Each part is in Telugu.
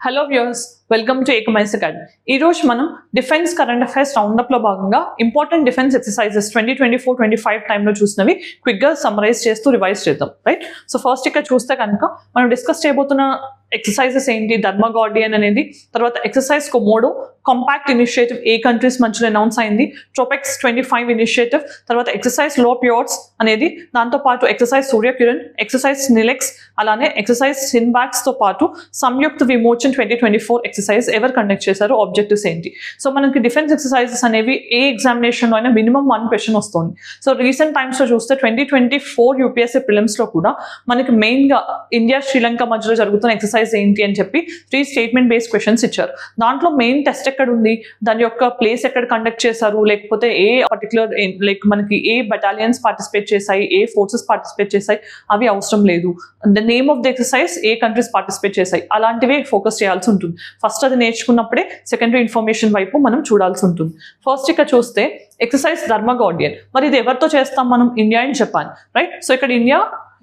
హలో వ్యూయర్స్, వెల్కమ్ టు ఏకమైస్ అకాడమీ. ఈ రోజు మనం డిఫెన్స్ కరెంట్ అఫైర్స్ రౌండప్ లో భాగంగా ఇంపార్టెంట్ డిఫెన్స్ ఎక్సర్సైజెస్ 2024-25 టైంలో చూసినవి క్విక్ గా సమ్మరైజ్ చేస్తూ రివైజ్ చేద్దాం. రైట్, సో ఫస్ట్ ఇక్కడ చూస్తే కనుక మనం డిస్కస్ చేయబోతున్న ఎక్సర్సైజెస్ ఏంటి, ధర్మ గార్డియన్ అనేది, తర్వాత ఎక్సర్సైజ్ కొమోడో కాంపాక్ట్ ఇనిషియేటివ్ ఏ కంట్రీస్ మధ్యలో అనౌన్స్ అయింది, ట్రోపెక్స్ 25 ఇనిషియేటివ్, తర్వాత ఎక్సర్సైజ్ లో ప్యూర్స్ అనేది, దాంతోపాటు ఎక్సర్సైజ్ సూర్యకిరణ్, ఎక్సర్సైజ్ నిలెక్స్, అలానే ఎక్సర్సైజ్ సిన్బాక్స్ తో పాటు సంయుక్త విమోచన్ 2024 ఎక్సర్సైజ్ ఎవరు కండక్ట్ చేశారు, ఆబ్జెక్టివ్స్ ఏంటి. సో మనకి డిఫెన్స్ ఎక్సర్సైజెస్ అనేవి ఏ ఎగ్జామినేషన్ లో అయినా మినిమం 1 క్వశ్చన్ వస్తుంది. సో రీసెంట్ టైమ్స్ లో చూస్తే 2024 యూపీఎస్సీ ప్రిలిమ్స్ లో కూడా మనకి మెయిన్ గా ఇండియా శ్రీలంక మధ్యలో జరుగుతున్న ఎక్సర్సైజ్ ఏంటి అని చెప్పి 3 స్టేట్మెంట్ బేస్డ్ క్వశ్చన్స్ ఇచ్చారు. దాంట్లో మెయిన్ టెస్ట్ ఎక్కడ ఉంది, దాని యొక్క ప్లేస్ ఎక్కడ కండక్ట్ చేశారు, లేకపోతే ఏ పర్టికులర్ లైక్ మనకి ఏ బటాలియన్స్ పార్టిసిపేట్ చేశాయి, ఏ ఫోర్సెస్ పార్టిసిపేట్ చేశాయి, అవి అవసరం లేదు. The name of the exercise A countries participate చేశాయి, అలాంటివే ఫోకస్ చేయాల్సి ఉంటుంది. ఫస్ట్ అది నేర్చుకున్నప్పుడే సెకండరీ ఇన్ఫర్మేషన్ వైపు మనం చూడాల్సి ఉంటుంది. ఫస్ట్ ఇక్కడ చూస్తే ఎక్సర్సైజ్ ధర్మ గార్డియన్, మరి ఇది ఎవరితో చేస్తాం మనం, India and Japan. Right, so ఇక్కడ ఇండియా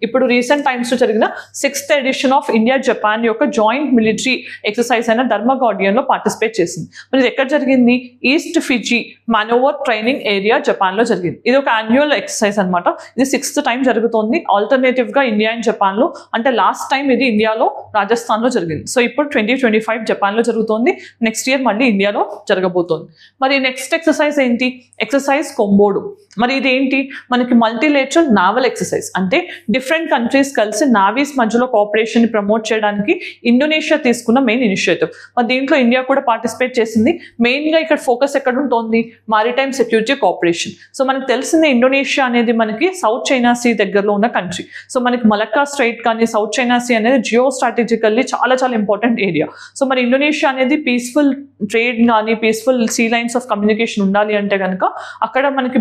ఇప్పుడు రీసెంట్ టైమ్స్ లో జరిగిన 6th edition of India Japan యొక్క జాయింట్ మిలిటరీ ఎక్సర్సైజ్ అయిన ధర్మ గార్డియన్ లో పార్టిసిపేట్ చేసింది. మరి ఇది ఎక్కడ జరిగింది, East Fuji Manoeuvre Training Area Japan లో జరిగింది. ఇది ఒక యాన్యువల్ ఎక్సర్సైజ్ అనమాట. ఇది 6th టైం జరుగుతోంది. ఆల్టర్నేటివ్ గా ఇండియా అండ్ జపాన్ లో, అంటే లాస్ట్ టైం ఇది ఇండియాలో రాజస్థాన్ లో జరిగింది. సో ఇప్పుడు 2025 జపాన్ లో జరుగుతోంది, నెక్స్ట్ ఇయర్ మళ్ళీ ఇండియాలో జరగబోతోంది. మరి నెక్స్ట్ ఎక్సర్సైజ్ ఏంటి, ఎక్సర్సైజ్ కొంబోడు. మరి ఇది ఏంటి, మనకి మల్టీలేటరల్ నావల్ ఎక్సర్సైజ్, అంటే డిఫరెంట్ కంట్రీస్ కలిసి నావీస్ మధ్యలో కోఆపరేషన్ ని ప్రమోట్ చేయడానికి ఇండోనేషియా తీసుకున్న మెయిన్ ఇనిషియేటివ్. మరి దీంట్లో ఇండియా కూడా పార్టిసిపేట్ చేసింది. మెయిన్ గా ఇక్కడ ఫోకస్ ఎక్కడ ఉంటుంది, మారిటైమ్ సెక్యూరిటీ కోఆపరేషన్. సో మనకు తెలిసిందే ఇండోనేషియా అనేది మనకి సౌత్ చైనా సీ దగ్గరలో ఉన్న కంట్రీ. సో మనకి మలక్కా స్ట్రైట్ కానీ సౌత్ చైనా సీ అనేది జియో స్ట్రాటజికల్లీ చాలా చాలా ఇంపార్టెంట్ ఏరియా. సో మరి ఇండోనేషియా అనేది పీస్ఫుల్ ట్రేడ్ కానీ peaceful sea lines of communication ఉండాలి అంటే కనుక అక్కడ మనకి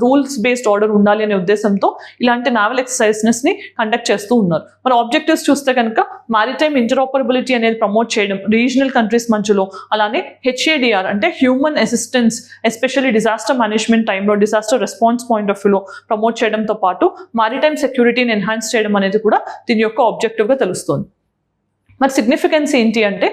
రూల్స్ బేస్డ్ ఆర్డర్ ఉండాలి అనే ఉద్దేశంతో ఇలాంటి నావల్ ఎక్సర్సైజెస్ ని కండక్ట్ చేస్తూ ఉన్నారు. మన ఆబ్జెక్టివ్స్ చూస్తే కనుక మారిటైమ్ ఇంటర్ఆపరబిలిటీ అనేది ప్రమోట్ చేయడం రీజనల్ కంట్రీస్ మధ్యలో, అలానే హెచ్ఏడిఆర్ అంటే human assistance especially disaster management టైంలో డిజాస్టర్ రెస్పాన్స్ పాయింట్ ఆఫ్ వ్యూలో ప్రమోట్ చేయడంతో పాటు మారిటైమ్ సెక్యూరిటీని ఎన్హాన్స్ చేయడం అనేది కూడా దీని యొక్క ఆబ్జెక్టివ్ గా తెలుస్తుంది. మరి సిగ్నిఫికెన్స్ ఏంటి అంటే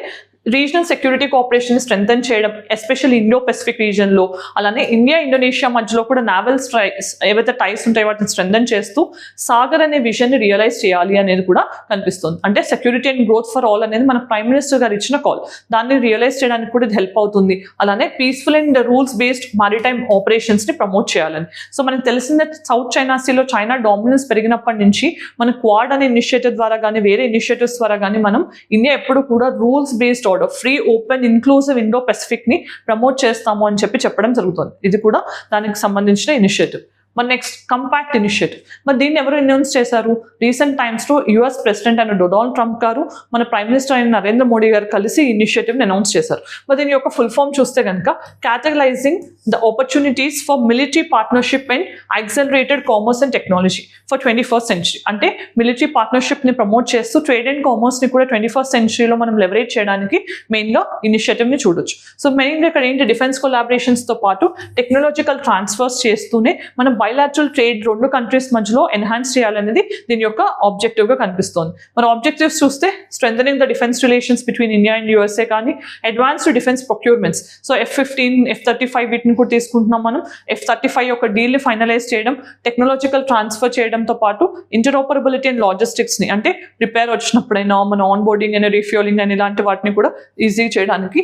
రీజనల్ సెక్యూరిటీ కోఆపరేషన్ స్ట్రెంథెన్ చేయడం, ఎస్పెషల్లీ ఇండో పెసిఫిక్ రీజియన్లో, అలానే ఇండియా ఇండోనేషియా మధ్యలో కూడా నావల్ స్ట్రైక్స్ ఏవైతే టైస్ ఉంటాయో వాటిని స్ట్రెంథెన్ చేస్తూ సాగర్ అనే విజన్ని రియలైజ్ చేయాలి అనేది కూడా కనిపిస్తుంది. అంటే security and growth for all అనేది మన ప్రైమ్ మినిస్టర్ గారు ఇచ్చిన కాల్, దాన్ని రియలైజ్ చేయడానికి కూడా ఇది హెల్ప్ అవుతుంది. అలానే peaceful and rules based maritime operations ని ప్రమోట్ చేయాలని. సో మనకు తెలిసిందే సౌత్ చైనా సీలో చైనా డామినెన్స్ పెరిగినప్పటి నుంచి మన క్వాడ్ అనే ఇనిషియేటివ్ ద్వారా కానీ వేరే ఇనిషియేటివ్స్ ద్వారా కానీ మనం ఇండియా ఎప్పుడు కూడా rules based free open inclusive Indo Pacific ని ప్రమోట్ చేస్తాము అని చెప్పడం జరుగుతుంది. ఇది కూడా దానికి సంబంధించిన ఇనిషియేటివ్. మరి నెక్స్ట్ కంపాక్ట్ ఇనిషియేటివ్, మరి దీన్ని ఎవరు అనౌన్స్ చేశారు, రీసెంట్ టైమ్స్ లో యుఎస్ ప్రెసిడెంట్ అయిన డొనాల్డ్ ట్రంప్ గారు మన ప్రైమ్ మినిస్టర్ అయిన నరేంద్ర మోడీ గారు కలిసి ఇనిషియేటివ్ ని అనౌన్స్ చేశారు. మరి దీని యొక్క ఫుల్ ఫామ్ చూస్తే కనుక categorising the opportunities for military partnership and accelerated commerce and technology for 21st century. అంటే మిలిటరీ పార్ట్నర్షిప్ ని ప్రమోట్ చేస్తూ ట్రేడ్ అండ్ కామర్స్ ని కూడా 21st centuryలో మనం లెవరేజ్ చేయడానికి మెయిన్ గా ఇనిషియేటివ్ ని చూడొచ్చు. సో మెయిన్ గా ఇక్కడ ఏంటి, డిఫెన్స్ కొలాబరేషన్స్ తో పాటు టెక్నాలజికల్ ట్రాన్స్ఫర్స్ చేస్తూనే మనం బైలాటరల్ ట్రేడ్ 2 కంట్రీస్ మధ్యలో ఎన్హాన్స్ చేయాలనేది దీని యొక్క ఆబ్జెక్టివ్ గా కనిపిస్తోంది. మన ఆబ్జెక్టివ్స్ చూస్తే strengthening the defence relations between India and USA కానీ advanced defence procurements, so F-15 F-35 వీటిని కూడా తీసుకుంటున్నాం మనం. F-35 యొక్క డీల్ ని ఫైనలైజ్ చేయడం, టెక్నాలజికల్ ట్రాన్స్ఫర్ చేయడంతో పాటు ఇంటర్ఆపరబిలిటీ అండ్ లాజిస్టిక్స్ ని, అంటే రిపేర్ వచ్చినప్పుడైనా మన ఆన్ బోర్డింగ్ అండ్ రీఫ్యూలింగ్ అని ఇలాంటి వాటిని కూడా ఈజీ చేయడానికి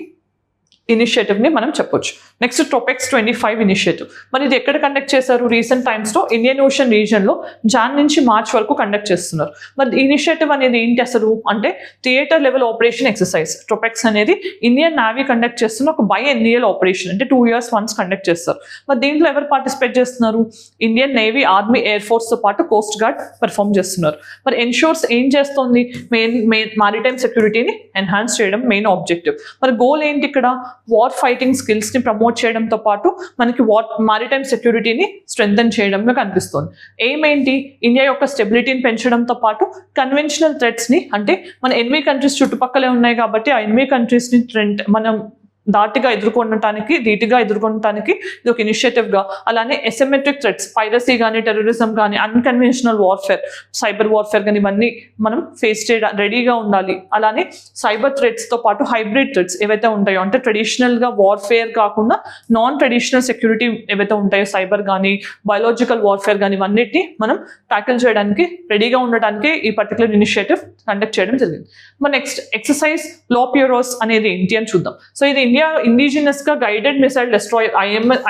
ఇనిషియేటివ్ ని మనం చెప్పొచ్చు. నెక్స్ట్ ట్రోపెక్స్ 25 ఇనిషియేటివ్, మరి ఇది ఎక్కడ కండక్ట్ చేశారు, రీసెంట్ టైమ్స్ లో ఇండియన్ ఓషన్ రీజియన్ లో జాన్ నుంచి మార్చ్ వరకు కండక్ట్ చేస్తున్నారు. మరి ఇనిషియేటివ్ అనేది ఏంటి అసలు అంటే theatre level operation exercise. TROPEX అనేది ఇండియన్ నేవీ కండక్ట్ చేస్తున్న ఒక బైఎన్నియల్ ఆపరేషన్, అంటే 2 years వన్స్ కండక్ట్ చేస్తారు. మరి దీంట్లో ఎవరు పార్టిసిపేట్ చేస్తున్నారు, Indian navy, army, air force తో పాటు కోస్ట్ గార్డ్ పెర్ఫార్మ్ చేస్తున్నారు. మరి ఎన్షూర్స్ ఏం చేస్తుంది, మెయిన్ మారిటైమ్ సెక్యూరిటీని ఎన్హాన్స్ చేయడం మెయిన్ ఆబ్జెక్టివ్. మరి గోల్ ఏంటి ఇక్కడ, వార్ ఫైటింగ్ స్కిల్స్ ని ప్రమోట్ చేయడంతో పాటు మనకి మారిటైమ్ సెక్యూరిటీని స్ట్రెంథెన్ చేయడంగా కనిపిస్తుంది. ఎయిమ్ ఏంటి, ఇండియా యొక్క స్టెబిలిటీని పెంచడంతో పాటు కన్వెన్షనల్ థ్రెట్స్ ని, అంటే మన ఎనిమీ కంట్రీస్ చుట్టుపక్కలే ఉన్నాయి కాబట్టి ఆ ఎనిమీ కంట్రీస్ ని మనం ధీటుగా ఎదుర్కొనడానికి ఇది ఒక ఇనిషియేటివ్గా, అలానే ఎసిమెట్రిక్ థ్రెట్స్, పైరసీ కానీ టెర్రరిజం కానీ అన్కన్వెన్షనల్ వార్ఫేర్, సైబర్ వార్ఫేర్ కానీ ఇవన్నీ మనం ఫేస్ చేయడం రెడీగా ఉండాలి. అలానే సైబర్ థ్రెట్స్తో పాటు హైబ్రిడ్ థ్రెట్స్ ఏవైతే ఉంటాయో, అంటే ట్రెడిషనల్గా వార్ఫేర్ కాకుండా నాన్ ట్రెడిషనల్ సెక్యూరిటీ ఏవైతే ఉంటాయో, సైబర్ కానీ బయోలాజికల్ వార్ఫేర్ కానీ ఇవన్నిటిని మనం ట్యాకిల్ చేయడానికి రెడీగా ఉండటానికి ఈ పర్టికులర్ ఇనిషియేటివ్ కండక్ట్ చేయడం జరిగింది. మరి నెక్స్ట్ ఎక్సర్సైజ్ లోపియోరోస్ అనేది ఏంటి అని చూద్దాం. సో ఇది ఇండిజినస్ గా గైడెడ్ మిసైల్ డెస్ట్రాయర్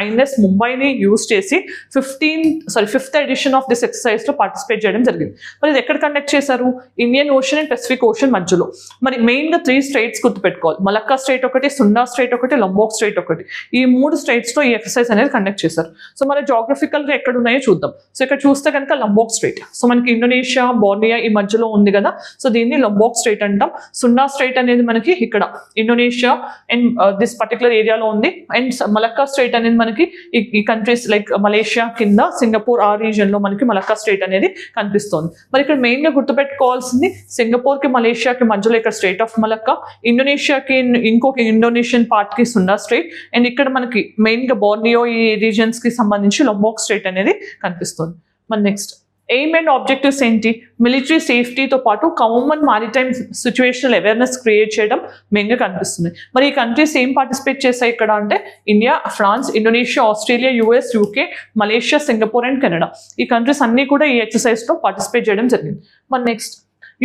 INS ముంబైని యూజ్ చేసి 5th edition of this exercise లో పార్టిసిపేట్ చేయడం జరిగింది. మరి ఇది ఎక్కడ కండక్ట్ చేశారు? Indian Ocean and Pacific Ocean మధ్యలో. మరి మెయిన్ గా 3 స్టేట్స్ గుర్తుపెట్టుకోవాలి. మలక్కా స్టేట్ ఒకటి, సుండా స్టేట్ ఒకటి, లంబోక్ స్టేట్ ఒకటి. ఈ 3 స్టేట్స్ లో ఈ ఎక్సర్సైజ్ అనేది కండక్ట్ చేశారు. సో మరి జాగ్రఫికల్ గా ఎక్కడ ఉన్నాయో చూద్దాం. సో ఇక్కడ చూస్తే కనుక లంబోక్ స్టేట్, సో మనకి ఇండోనేషియా బోర్నియా ఈ మధ్యలో ఉంది కదా, సో దీన్ని లంబోక్ స్టేట్ అంటాం. సుండా స్టేట్ అనేది మనకి ఇక్కడ ఇండోనేషియా అండ్ దిస్ పర్టికులర్ ఏరియాలో ఉంది. అండ్ మలక్కా స్టేట్ అనేది మనకి ఈ కంట్రీస్ లైక్ మలేషియా కింద, సింగపూర్ ఆ రీజియన్ లో మనకి మలక్కా స్టేట్ అనేది కనిపిస్తుంది. మరి ఇక్కడ మెయిన్ గా గుర్తుపెట్టుకోవాల్సింది సింగపూర్ కి మలేషియాకి మధ్యలో ఇక్కడ స్టేట్ ఆఫ్ మలక్కా, ఇండోనేషియాకి ఇంకొక ఇండోనేషియన్ పార్ట్ కి సుండా స్టేట్, అండ్ ఇక్కడ మనకి మెయిన్ గా బోర్నియో ఈ రీజియన్స్ కి సంబంధించి లంబోక్ స్టేట్ అనేది కనిపిస్తుంది. మరి నెక్స్ట్ ఎయిమ్ అండ్ ఆబ్జెక్టివ్స్ ఏంటి? మిలిటరీ సేఫ్టీతో పాటు common maritime situational awareness create చేయడం మెయిన్గా కనిపిస్తుంది. మరి ఈ కంట్రీస్ ఏం పార్టిసిపేట్ చేశాయి ఇక్కడ అంటే India, France, Indonesia, Australia, US, UK, Malaysia, Singapore and Canada. ఈ కంట్రీస్ అన్నీ కూడా ఈ ఎక్సర్సైజ్లో పార్టిసిపేట్ చేయడం జరిగింది. మరి నెక్స్ట్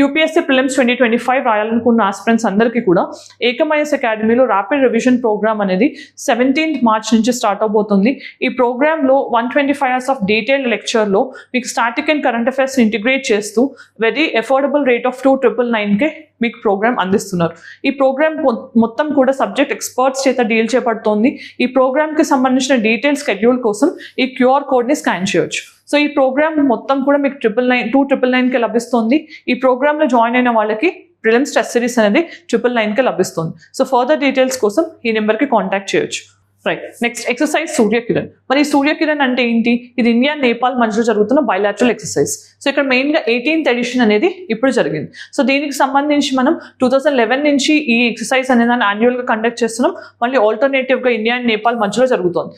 UPSC ప్రిలిమ్స్ 2025 రాయాలనుకున్న ఆస్పిరెంట్స్ అందరికీ కూడా ఏకమైఎస్ అకాడమీలో ర్యాపిడ్ రివిజన్ ప్రోగ్రామ్ అనేది 17th March నుంచి స్టార్ట్ అవబోతుంది. ఈ ప్రోగ్రాంలో 125 hours ఆఫ్ డీటెయిల్డ్ లెక్చర్లో మీకు static and current affairs integrate చేస్తూ వెరీ అఫోర్డబుల్ రేట్ ఆఫ్ 2,999కే మీకు ప్రోగ్రామ్ అందిస్తున్నారు. ఈ ప్రోగ్రామ్ మొత్తం కూడా సబ్జెక్ట్ ఎక్స్పర్ట్స్ చేత డీల్ చేయబడుతోంది. ఈ ప్రోగ్రామ్కి సంబంధించిన డీటెయిల్ స్కెడ్యూల్ కోసం ఈ QR కోడ్ని స్కాన్ చేయొచ్చు. సో ఈ ప్రోగ్రామ్ మొత్తం కూడా మీకు 2,999కి లభిస్తుంది. ఈ ప్రోగ్రామ్లో జాయిన్ అయిన వాళ్ళకి ప్రిలిమ్స్ టెస్ట్ సిరీస్ అనేది 999కి లభిస్తుంది. సో ఫర్దర్ డీటెయిల్స్ కోసం ఈ నెంబర్కి కాంటాక్ట్ చేయొచ్చు. Right, next exercise Surya Kiran. మరి ఈ సూర్యకిరణ్ అంటే ఏంటి? ఇది ఇండియా నేపాల్ మధ్యలో జరుగుతున్న బైలాటరల్ ఎక్సర్సైజ్. సో ఇక్కడ మెయిన్గా 18th ఎడిషన్ అనేది ఇప్పుడు జరిగింది. సో దీనికి సంబంధించి మనం 2011 నుంచి ఈ ఎక్సర్సైజ్ అనేది యాన్యువల్గా కండక్ట్ చేస్తున్నాం. మళ్ళీ ఆల్టర్నేటివ్గా ఇండియా అండ్ నేపాల్ మధ్యలో జరుగుతుంది.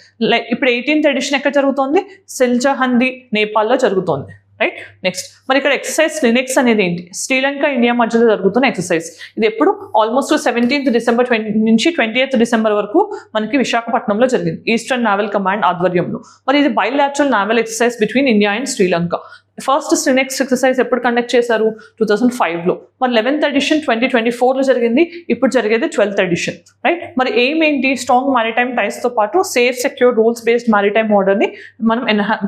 ఇప్పుడు 18th ఎడిషన్ ఎక్కడ జరుగుతుంది? సిల్చహంది, నేపాల్లో జరుగుతుంది. రైట్, నెక్స్ట్ మరి ఇక్కడ ఎక్సర్సైజ్ లినెక్స్ అనేది ఏంటి? శ్రీలంక ఇండియా మధ్యలో జరుగుతున్న ఎక్సర్సైజ్. ఇది ఎప్పుడు ఆల్మోస్ట్ 17th December నుంచి 20th December వరకు మనకి విశాఖపట్నంలో జరిగింది, ఈస్టర్న్ నావల్ కమాండ్ ఆధ్వర్యంలో. మరి ఇది bilateral naval exercise between India and Sri Lanka. First లినెక్స్ ఎక్సర్సైజ్ ఎప్పుడు కండక్ట్ చేశారు? 2005లో. మరి 11th ఎడిషన్ 2024లో జరిగింది. ఇప్పుడు జరిగేది 12th ఎడిషన్. రైట్, మరి ఎయిమ్ ఏంటి? స్ట్రాంగ్ మారిటైమ్ టైస్తో పాటు safe, secure, rules based maritime ఆర్డర్ని మనం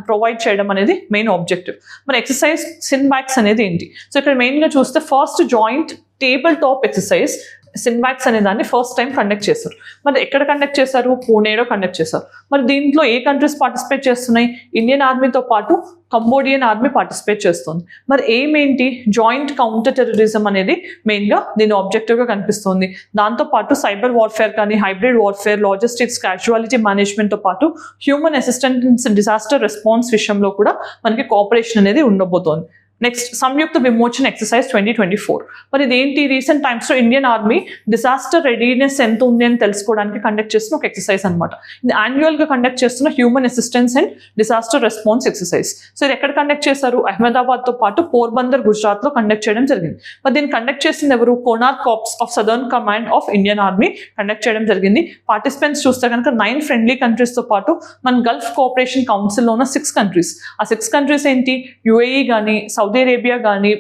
ప్రొవైడ్ చేయడం అనేది మెయిన్ ఆబ్జెక్టివ్. మరి ఎక్సర్సైజ్ సిన్బాక్స్ అనేది ఏంటి? సో ఇక్కడ మెయిన్గా చూస్తే first joint table top exercise సిన్బాక్స్ అనే దాన్ని ఫస్ట్ టైం కండక్ట్ చేశారు. మరి ఎక్కడ కండక్ట్ చేశారు? పూణేలో కండక్ట్ చేశారు. మరి దీంట్లో ఏ కంట్రీస్ పార్టిసిపేట్ చేస్తున్నాయి? ఇండియన్ ఆర్మీతో పాటు కంబోడియన్ ఆర్మీ పార్టిసిపేట్ చేస్తుంది. మరి ఎయిమ్ ఏంటి? జాయింట్ కౌంటర్ టెర్రరిజం అనేది మెయిన్గా దీని ఆబ్జెక్టివ్గా కనిపిస్తుంది. దాంతోపాటు సైబర్ వార్ఫేర్ కానీ, హైబ్రిడ్ వార్ఫేర్, లాజిస్టిక్స్, క్యాజువాలిటీ మేనేజ్మెంట్తో పాటు హ్యూమన్ అసిస్టెన్స్, డిజాస్టర్ రెస్పాన్స్ విషయంలో కూడా మనకి కోఆపరేషన్ అనేది ఉండబోతోంది. నెక్స్ట్ సంయుక్త విమోచన ఎక్సర్సైజ్ 2024. మరి ఇదేంటి? రీసెంట్ టైమ్స్లో ఇండియన్ ఆర్మీ డిజాస్టర్ రెడీనెస్ ఎంత ఉంది అని తెలుసుకోవడానికి కండక్ట్ చేస్తున్న ఒక ఎక్సర్సైజ్ అనమాట. ఇది యాన్యువల్గా కండక్ట్ చేస్తున్న human assistance and disaster response exercise. So ఇది ఎక్కడ కండక్ట్ చేశారు? అహ్మదాబాద్తో పాటు పోర్బందర్, గుజరాత్లో కండక్ట్ చేయడం జరిగింది. మరి దీన్ని కండక్ట్ చేసింది ఎవరు? Konark corps of southern command of Indian army conduct చేయడం జరిగింది. పార్టిసిపెంట్స్ చూస్తే కనుక 9 ఫ్రెండ్లీ కంట్రీస్తో పాటు మన గల్ఫ్ కోఆపరేషన్ కౌన్సిల్లో ఉన్న 6 కంట్రీస్. ఆ 6 కంట్రీస్ ఏంటి? UAE కానీ, సౌదీ అరేబియా కానీ,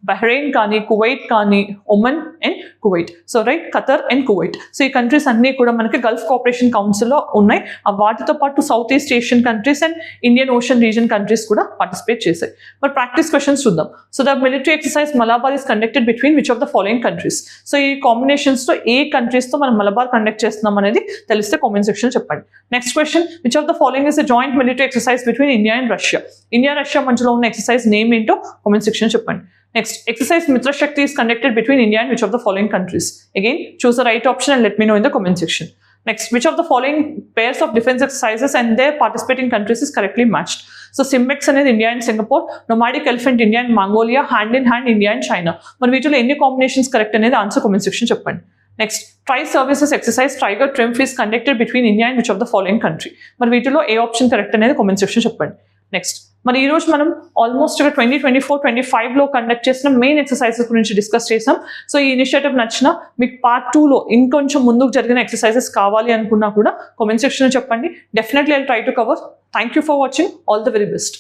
బహ్రెయిన్ కానీ, కువైట్ కానీ, Oman and Kuwait. So right, Qatar and Kuwait. So ఈ కంట్రీస్ అన్నీ కూడా మనకి గల్ఫ్ కోఆపరేషన్ కౌన్సిల్లో ఉన్నాయి. వాటితో పాటు south east Asian countries and Indian ocean reason countries కూడా పార్టిసిపేట్ చేశాయి. మరి ప్రాక్టీస్ క్వశ్చన్స్ చూద్దాం. So the military exercise Malabar is conducted between which of the following countries? So ఈ కాంబినేషన్స్తో ఏ కంట్రీస్తో మనం మలబార్ కండక్ట్ చేస్తున్నాం అనేది తెలిస్తే కామెంట్ సెక్షన్ చెప్పండి. Next question, which of the following is the joint military exercise between India and Russia? India, Russia మధ్యలో ఉన్న ఎక్సర్సైజ్ నేమ్ ఏంటో కామెంట్ సెక్షన్ చెప్పండి. Next, exercise Mitra Shakti is conducted between India and which of the following countries? Again, choose the right option and let me know in the comment section. Next, which of the following pairs of defense exercises and their participating countries is correctly matched? So, Simbex అనేది India and Singapore, Nomadic Elephant India and Mongolia, Hand in Hand India and China. మరి వీటిలో ఎన్ని కాంబినేషన్స్ కరెక్ట్ అనేది ఆన్సర్ కామెంట్ సెక్షన్ చెప్పండి. Next try services exercise trigger trim fees conducted between India and which of the following country. మరి వీటిలో ఏ ఆప్షన్ కరెక్ట్ అనేది కామెంట్ సెక్షన్ చెప్పండి. నెక్స్ట్ మరి ఈ రోజు మనం ఆల్మోస్ట్ 2024-25లో కండక్ట్ చేసిన మెయిన్ ఎక్సర్సైజెస్ గురించి డిస్కస్ చేసాం. సో ఈ ఇనిషియేటివ్ నచ్చిన మీకు పార్ట్ 2లో ఇంకొంచెం ముందుకు జరిగిన ఎక్సర్సైజెస్ కావాలి అనుకున్నా కూడా కామెంట్ సెక్షన్లో చెప్పండి. Definitely I try to cover. Thank you for watching. All the very best.